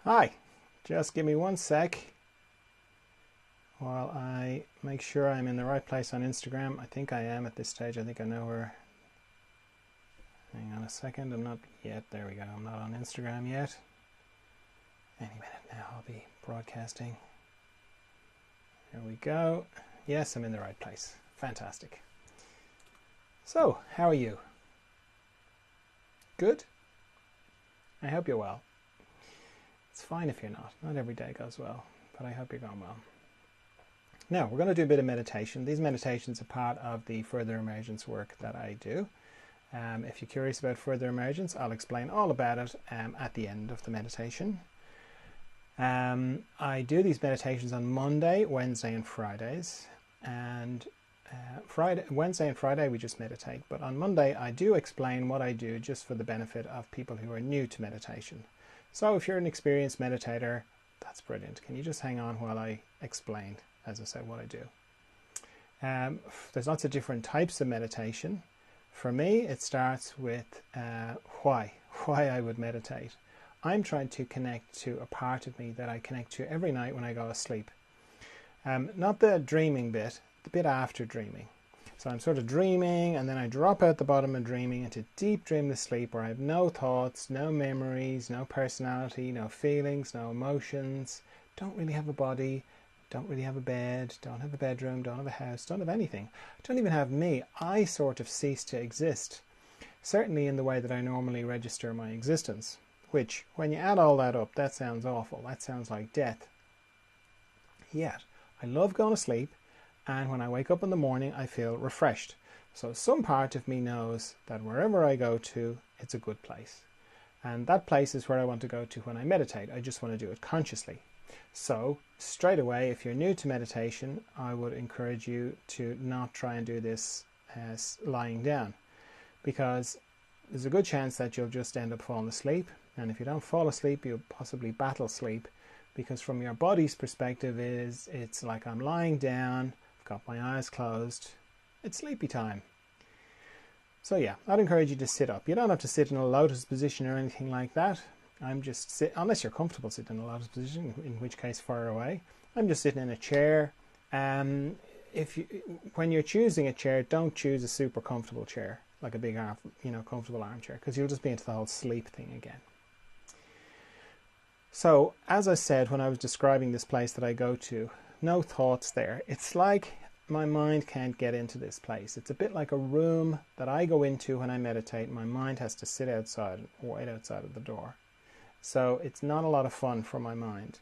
Hi, just give me one sec while I make sure I'm in the right place on Instagram. I think I am at this stage. I think I know where. Hang on a second. I'm not yet. There we go. I'm not on Instagram yet. Any minute now I'll be broadcasting. There we go. Yes, I'm in the right place. Fantastic. So, how are you? Good? I hope you're well. It's fine if you're not. Not every day goes well, but I hope you're going well. Now, we're going to do a bit of meditation. These meditations are part of the further emergence work that I do. If you're curious about further emergence, I'll explain all about it at the end of the meditation. I do these meditations on Monday, Wednesday and Fridays. And Wednesday and Friday we just meditate. But on Monday I do explain what I do just for the benefit of people who are new to meditation. So if you're an experienced meditator, that's brilliant. Can you just hang on while I explain, as I said, what I do? There's lots of different types of meditation. For me, it starts with why I would meditate. I'm trying to connect to a part of me that I connect to every night when I go to sleep. Not the dreaming bit, the bit after dreaming. So I'm sort of dreaming and then I drop out the bottom of dreaming into deep dreamless sleep where I have no thoughts, no memories, no personality, no feelings, no emotions, don't really have a body, don't really have a bed, don't have a bedroom, don't have a house, don't have anything. Don't even have me. I sort of cease to exist. Certainly in the way that I normally register my existence. Which, when you add all that up, that sounds awful. That sounds like death. Yet, I love going to sleep, and when I wake up in the morning, I feel refreshed. So some part of me knows that wherever I go to, it's a good place. And that place is where I want to go to when I meditate. I just want to do it consciously. So straight away, if you're new to meditation, I would encourage you to not try and do this as lying down, because there's a good chance that you'll just end up falling asleep. And if you don't fall asleep, you'll possibly battle sleep, because from your body's perspective it's like I'm lying down, I've got my eyes closed, it's sleepy time. So yeah, I'd encourage you to sit up. You don't have to sit in a lotus position or anything like that. I'm just unless you're comfortable sitting in a lotus position, in which case far away. I'm just sitting in a chair. When you're choosing a chair, don't choose a super comfortable chair, like a big comfortable armchair, because you'll just be into the whole sleep thing again. So, as I said when I was describing this place that I go to, no thoughts there. It's like my mind can't get into this place. It's a bit like a room that I go into when I meditate. My mind has to sit outside, right outside of the door. So it's not a lot of fun for my mind.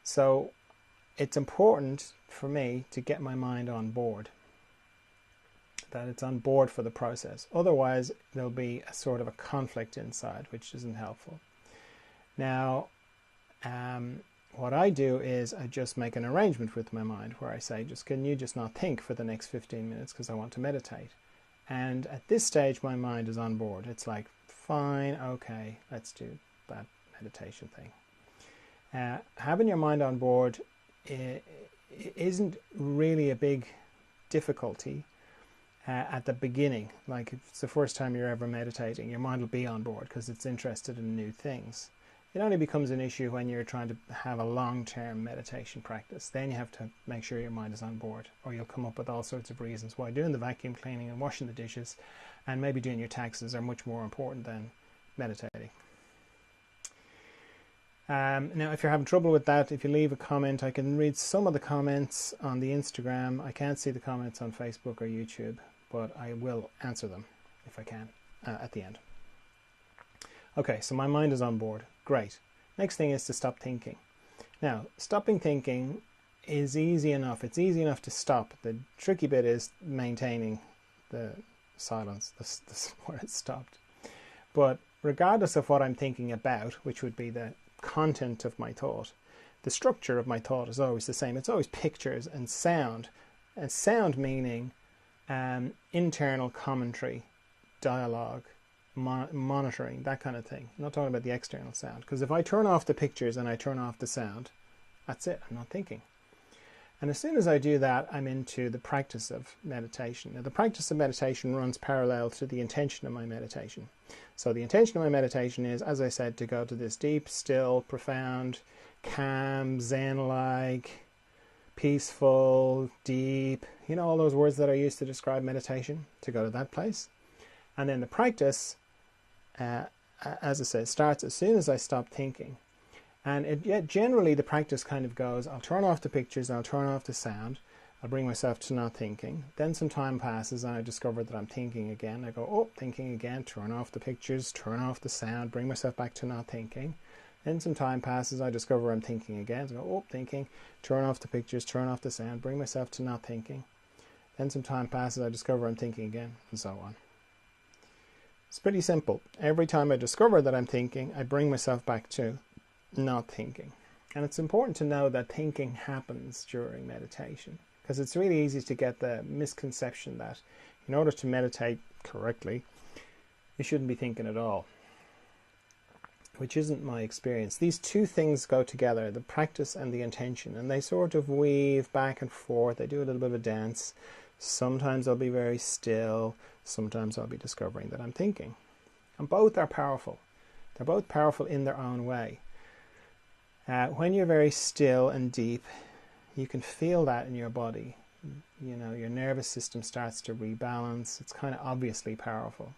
So it's important for me to get my mind on board, that it's on board for the process. Otherwise, there'll be a sort of a conflict inside, which isn't helpful. Now, what I do is I just make an arrangement with my mind where I say, can you just not think for the next 15 minutes because I want to meditate. And at this stage, my mind is on board. It's like, fine, okay, let's do that meditation thing. Having your mind on board isn't really a big difficulty at the beginning. Like if it's the first time you're ever meditating, your mind will be on board because it's interested in new things. It only becomes an issue when you're trying to have a long-term meditation practice. Then you have to make sure your mind is on board, or you'll come up with all sorts of reasons why doing the vacuum cleaning and washing the dishes and maybe doing your taxes are much more important than meditating. Now, if you're having trouble with that, if you leave a comment, I can read some of the comments on the Instagram. I can't see the comments on Facebook or YouTube, but I will answer them if I can at the end. Okay, so my mind is on board. Great. Next thing is to stop thinking. Now, stopping thinking is easy enough. It's easy enough to stop. The tricky bit is maintaining the silence, where it's stopped. But regardless of what I'm thinking about, which would be the content of my thought, the structure of my thought is always the same. It's always pictures and sound. And sound meaning internal commentary, dialogue, monitoring, that kind of thing. I'm not talking about the external sound, because if I turn off the pictures and I turn off the sound, that's it, I'm not thinking. And as soon as I do that, I'm into the practice of meditation. Now, the practice of meditation runs parallel to the intention of my meditation. So the intention of my meditation is, as I said, to go to this deep, still, profound, calm, Zen-like, peaceful, deep, you know, all those words that I use to describe meditation, to go to that place. And then the practice, as I said, starts as soon as I stop thinking. And generally the practice kind of goes, I'll turn off the pictures, I'll turn off the sound, I'll bring myself to not thinking. Then some time passes and I discover that I'm thinking again. I go, oh, thinking again, turn off the pictures, turn off the sound, bring myself back to not thinking. Then some time passes, I discover I'm thinking again. So I go, oh, thinking, turn off the pictures, turn off the sound, bring myself to not thinking. Then some time passes, I discover I'm thinking again, and so on. It's pretty simple. Every time I discover that I'm thinking, I bring myself back to not thinking. And it's important to know that thinking happens during meditation, because it's really easy to get the misconception that in order to meditate correctly, you shouldn't be thinking at all, which isn't my experience. These two things go together, the practice and the intention, and they sort of weave back and forth. They do a little bit of a dance. Sometimes I'll be very still, sometimes I'll be discovering that I'm thinking. And both are powerful. They're both powerful in their own way. When you're very still and deep, you can feel that in your body. You know, your nervous system starts to rebalance. It's kind of obviously powerful.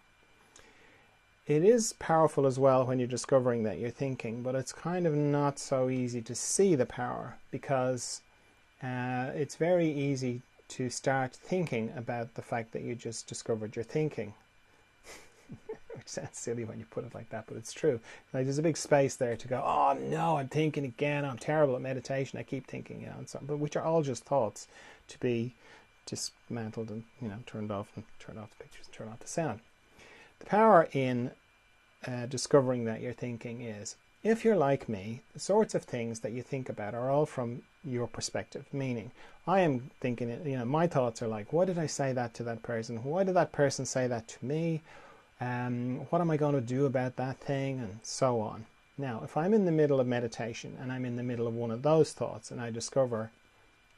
It is powerful as well when you're discovering that you're thinking, but it's kind of not so easy to see the power, because it's very easy to start thinking about the fact that you just discovered you're thinking. Which sounds silly when you put it like that, but it's true. Like, there's a big space there to go, oh no, I'm thinking again, I'm terrible at meditation, I keep thinking, you know, and so, but which are all just thoughts to be dismantled and, you know, turned off, and turn off the pictures and turn off the sound. The power in discovering that you're thinking is, if you're like me, the sorts of things that you think about are all from your perspective, meaning I am thinking, you know, my thoughts are like, why did I say that to that person? Why did that person say that to me? What am I going to do about that thing? And so on. Now, if I'm in the middle of meditation and I'm in the middle of one of those thoughts and I discover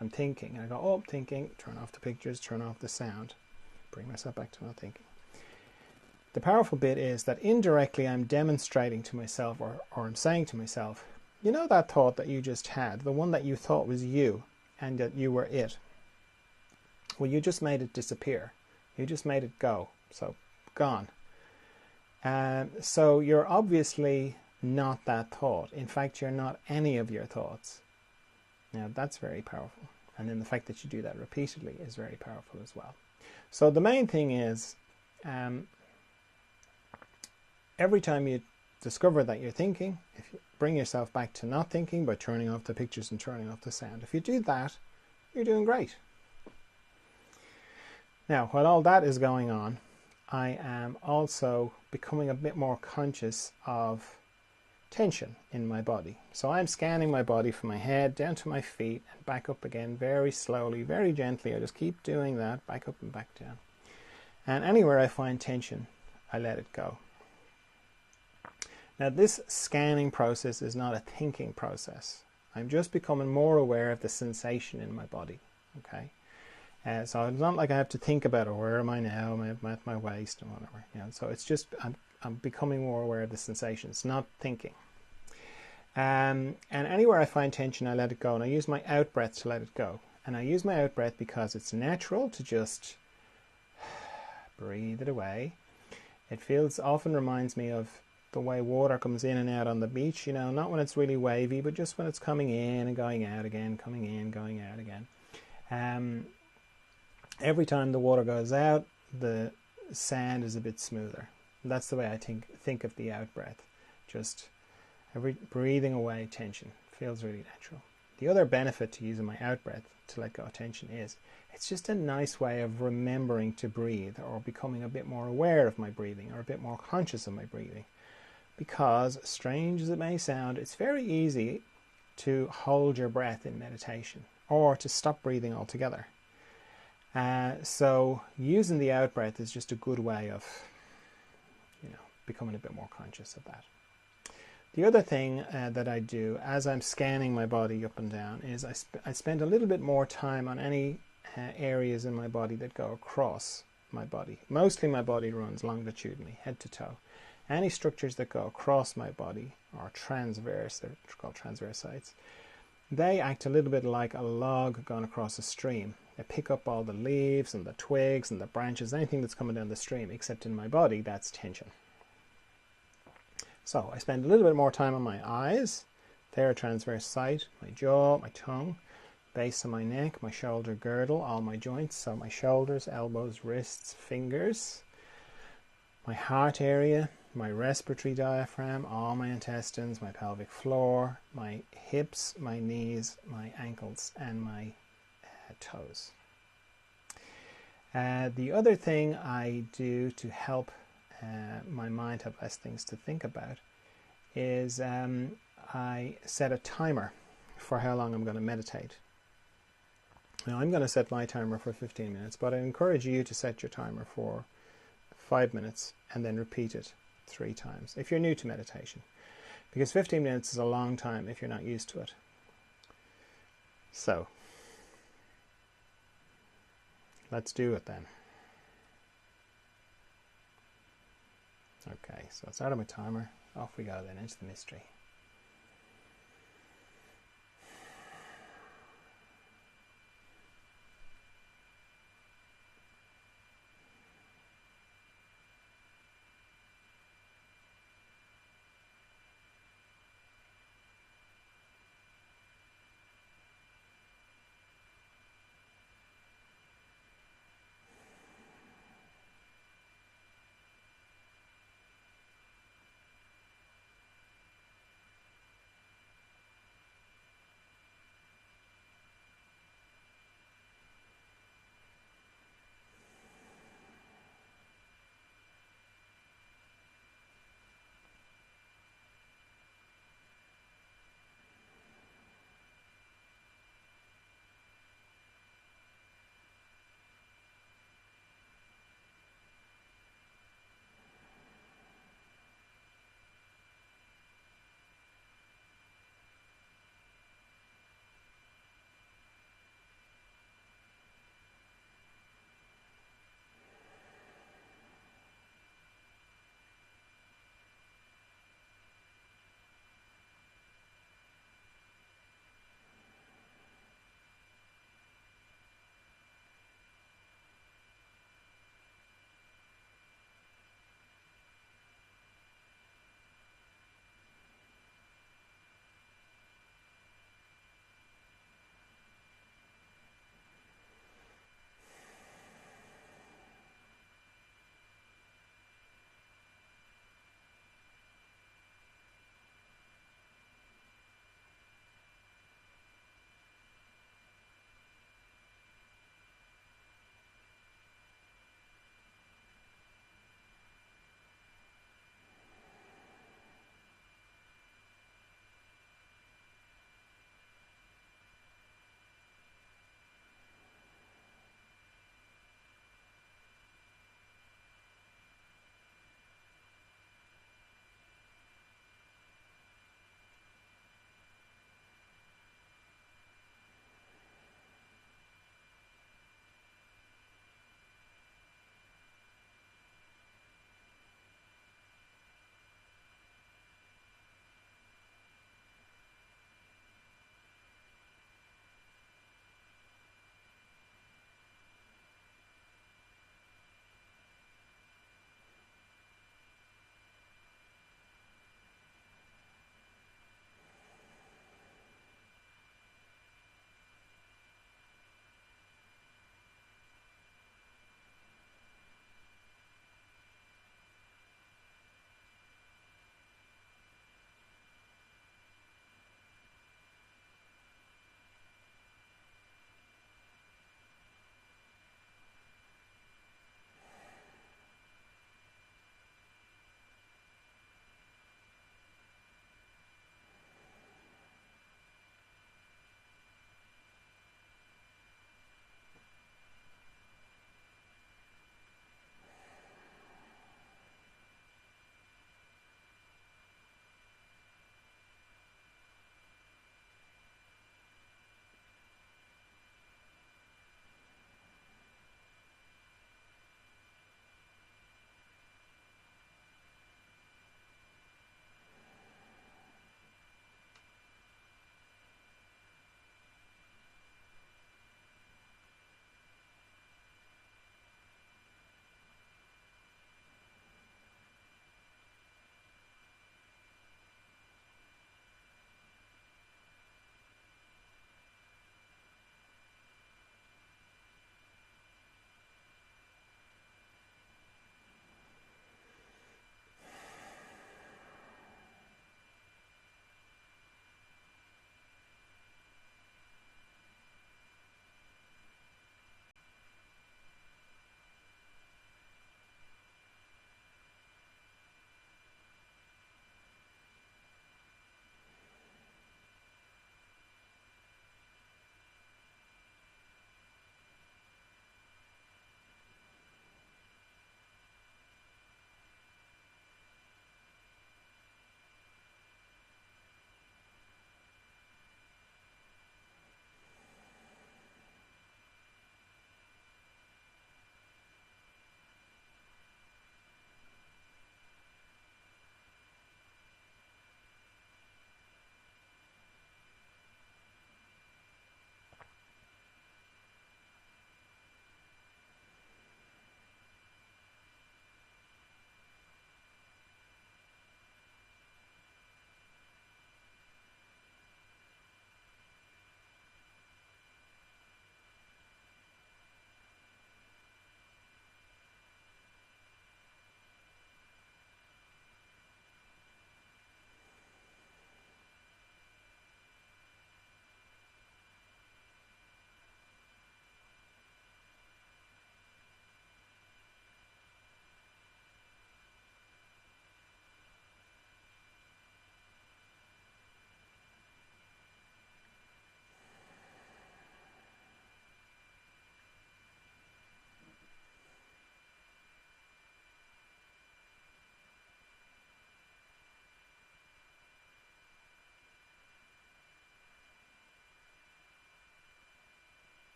I'm thinking, and I go, oh, I'm thinking, turn off the pictures, turn off the sound, bring myself back to not thinking. The powerful bit is that indirectly I'm demonstrating to myself, or I'm saying to myself, you know that thought that you just had, the one that you thought was you and that you were it? Well, you just made it disappear. You just made it go. So, gone. So you're obviously not that thought. In fact, you're not any of your thoughts. Now, that's very powerful. And then the fact that you do that repeatedly is very powerful as well. So the main thing is, every time you discover that you're thinking, if you bring yourself back to not thinking by turning off the pictures and turning off the sound, if you do that, you're doing great. Now, while all that is going on, I am also becoming a bit more conscious of tension in my body. So I'm scanning my body from my head down to my feet and back up again very slowly, very gently. I just keep doing that, back up and back down. And anywhere I find tension, I let it go. Now, this scanning process is not a thinking process. I'm just becoming more aware of the sensation in my body. Okay. So it's not like I have to think about, oh, where am I now? Am I at my waist and whatever? You know, so it's just I'm becoming more aware of the sensations, not thinking. And anywhere I find tension, I let it go, and I use my out breath to let it go. And I use my out breath because it's natural to just breathe it away. It often reminds me of the way water comes in and out on the beach. You know, not when it's really wavy, but just when it's coming in and going out again, coming in, going out again. Every time the water goes out, the sand is a bit smoother. And that's the way I think of the out breath. Just breathing away tension. Feels really natural. The other benefit to using my out breath to let go of tension is it's just a nice way of remembering to breathe, or becoming a bit more aware of my breathing, or a bit more conscious of my breathing. Because, strange as it may sound, it's very easy to hold your breath in meditation, or to stop breathing altogether. So using the out breath is just a good way of, becoming a bit more conscious of that. The other thing that I do as I'm scanning my body up and down is I spend a little bit more time on any areas in my body that go across my body. Mostly my body runs longitudinally, head to toe. Any structures that go across my body are transverse, they're called transverse sites. They act a little bit like a log going across a stream. They pick up all the leaves and the twigs and the branches, anything that's coming down the stream, except in my body, that's tension. So I spend a little bit more time on my eyes. They're a transverse site, my jaw, my tongue, base of my neck, my shoulder girdle, all my joints, so my shoulders, elbows, wrists, fingers, my heart area, my respiratory diaphragm, all my intestines, my pelvic floor, my hips, my knees, my ankles, and my toes. The other thing I do to help my mind have less things to think about is I set a timer for how long I'm going to meditate. Now I'm going to set my timer for 15 minutes, but I encourage you to set your timer for 5 minutes and then repeat it 3 times if you're new to meditation, because 15 minutes is a long time if you're not used to it. So let's do it then. Okay, so I started my timer. Off we go then into the mystery.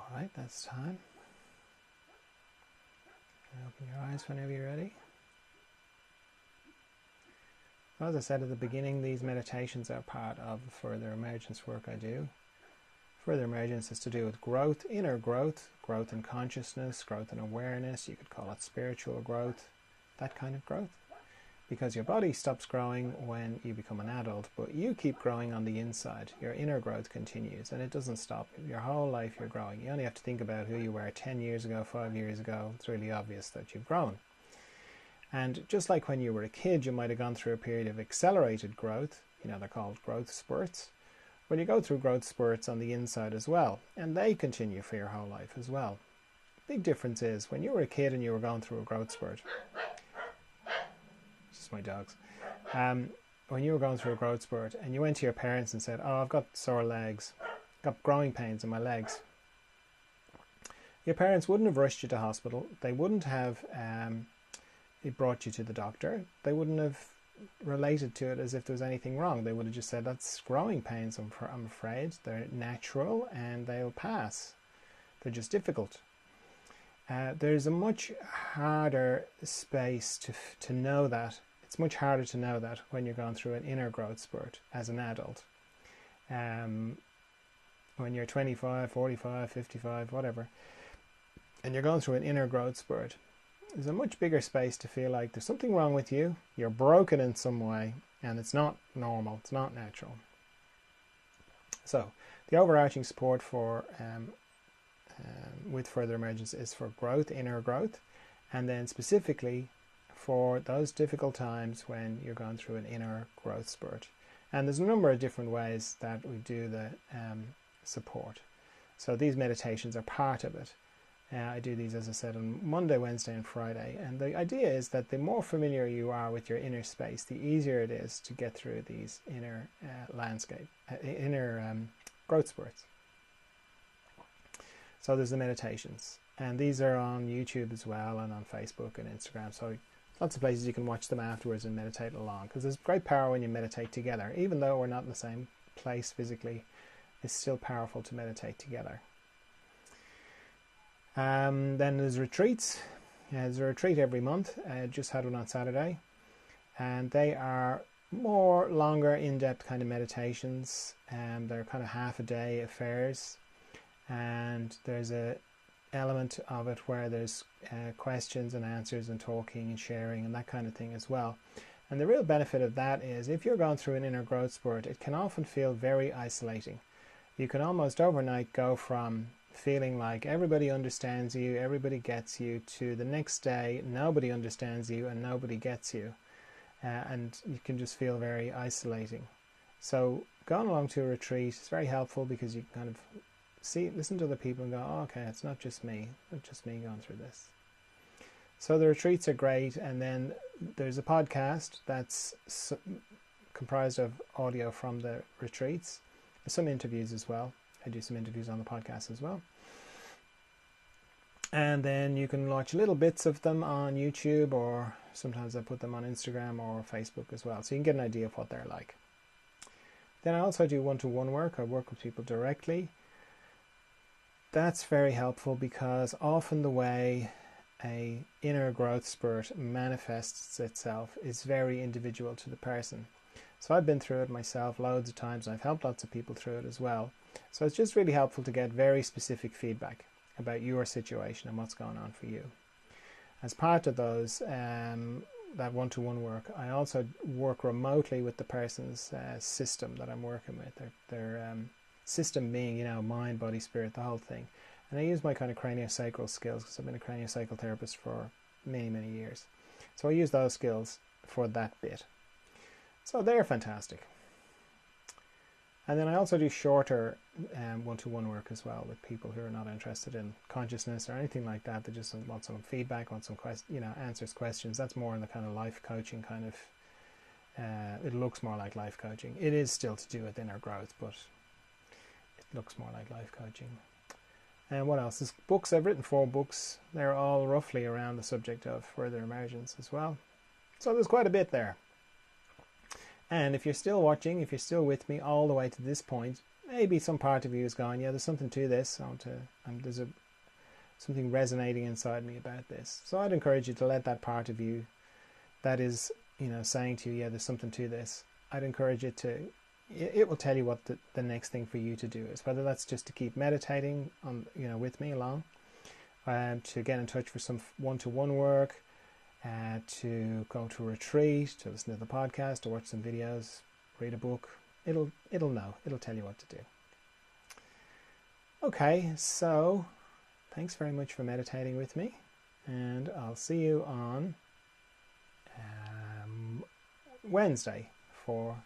Alright, that's time. Open your eyes whenever you're ready. As I said at the beginning, these meditations are part of the further emergence work I do. Further emergence is to do with growth, inner growth, growth in consciousness, growth in awareness. You could call it spiritual growth, that kind of growth. Because your body stops growing when you become an adult, but you keep growing on the inside. Your inner growth continues, and it doesn't stop. Your whole life you're growing. You only have to think about who you were 10 years ago, 5 years ago. It's really obvious that you've grown. And just like when you were a kid, you might have gone through a period of accelerated growth. You know, they're called growth spurts. Well, you go through growth spurts on the inside as well, and they continue for your whole life as well. Big difference is when you were a kid and you were going through a growth spurt. Just my dogs. When you were going through a growth spurt and you went to your parents and said, "Oh, I've got sore legs, got growing pains in my legs." Your parents wouldn't have rushed you to hospital. They wouldn't have brought you to the doctor. They wouldn't have related to it as if there was anything wrong. They would have just said, "That's growing pains, I'm afraid. They're natural and they'll pass. They're just difficult." There's a much harder space to know that. It's much harder to know that when you're going through an inner growth spurt as an adult. When you're 25, 45, 55, whatever, and you're going through an inner growth spurt, there's a much bigger space to feel like there's something wrong with you, you're broken in some way, and it's not normal, it's not natural. So, the overarching support for with further emergence is for growth, inner growth, and then specifically for those difficult times when you're going through an inner growth spurt. And there's a number of different ways that we do the support. So these meditations are part of it. I do these, as I said, on Monday, Wednesday and Friday. And the idea is that the more familiar you are with your inner space, the easier it is to get through these inner inner growth spurts. So there's the meditations. And these are on YouTube as well and on Facebook and Instagram. So lots of places you can watch them afterwards and meditate along. Because there's great power when you meditate together. Even though we're not in the same place physically, it's still powerful to meditate together. Then there's retreats. There's a retreat every month. I just had one on Saturday. And they are more longer, in-depth kind of meditations. They're kind of half a day affairs. And there's a element of it where there's questions and answers and talking and sharing and that kind of thing as well. And the real benefit of that is if you're going through an inner growth spurt, it can often feel very isolating. You can almost overnight go from feeling like everybody understands you, everybody gets you, to the next day nobody understands you and nobody gets you. And you can just feel very isolating. So going along to a retreat is very helpful because you kind of listen to other people and go, "Oh, okay, it's not just me going through this." So the retreats are great, and then there's a podcast that's comprised of audio from the retreats, some interviews as well. I do some interviews on the podcast as well. And then you can watch little bits of them on YouTube, or sometimes I put them on Instagram or Facebook as well, so you can get an idea of what they're like. Then I also do one-to-one work. I work with people directly. That's very helpful because often the way a inner growth spurt manifests itself is very individual to the person. So I've been through it myself loads of times, and I've helped lots of people through it as well. So it's just really helpful to get very specific feedback about your situation and what's going on for you. As part of those, that one-to-one work, I also work remotely with the person's system that I'm working with. Their system being, mind, body, spirit, the whole thing. And I use my kind of craniosacral skills because I've been a craniosacral therapist for many, many years. So I use those skills for that bit. So they're fantastic. And then I also do shorter one-to-one work as well with people who are not interested in consciousness or anything like that. They just want some feedback, want some answers questions. That's more in the kind of life coaching kind of. It looks more like life coaching. It is still to do with inner growth, but it looks more like life coaching. And what else? There's books. I've written 4 books. They're all roughly around the subject of further emergence as well. So there's quite a bit there. And if you're still watching, if you're still with me all the way to this point, maybe some part of you is going, yeah, there's something to this. There's something resonating inside me about this. So I'd encourage you to let that part of you that is, saying to you, yeah, there's something to this. I'd encourage it to. It will tell you what the next thing for you to do is. Whether that's just to keep meditating on, with me along, to get in touch for some one-to-one work, to go to a retreat, to listen to the podcast, to watch some videos, read a book. It'll know. It'll tell you what to do. Okay, so thanks very much for meditating with me, and I'll see you on Wednesday for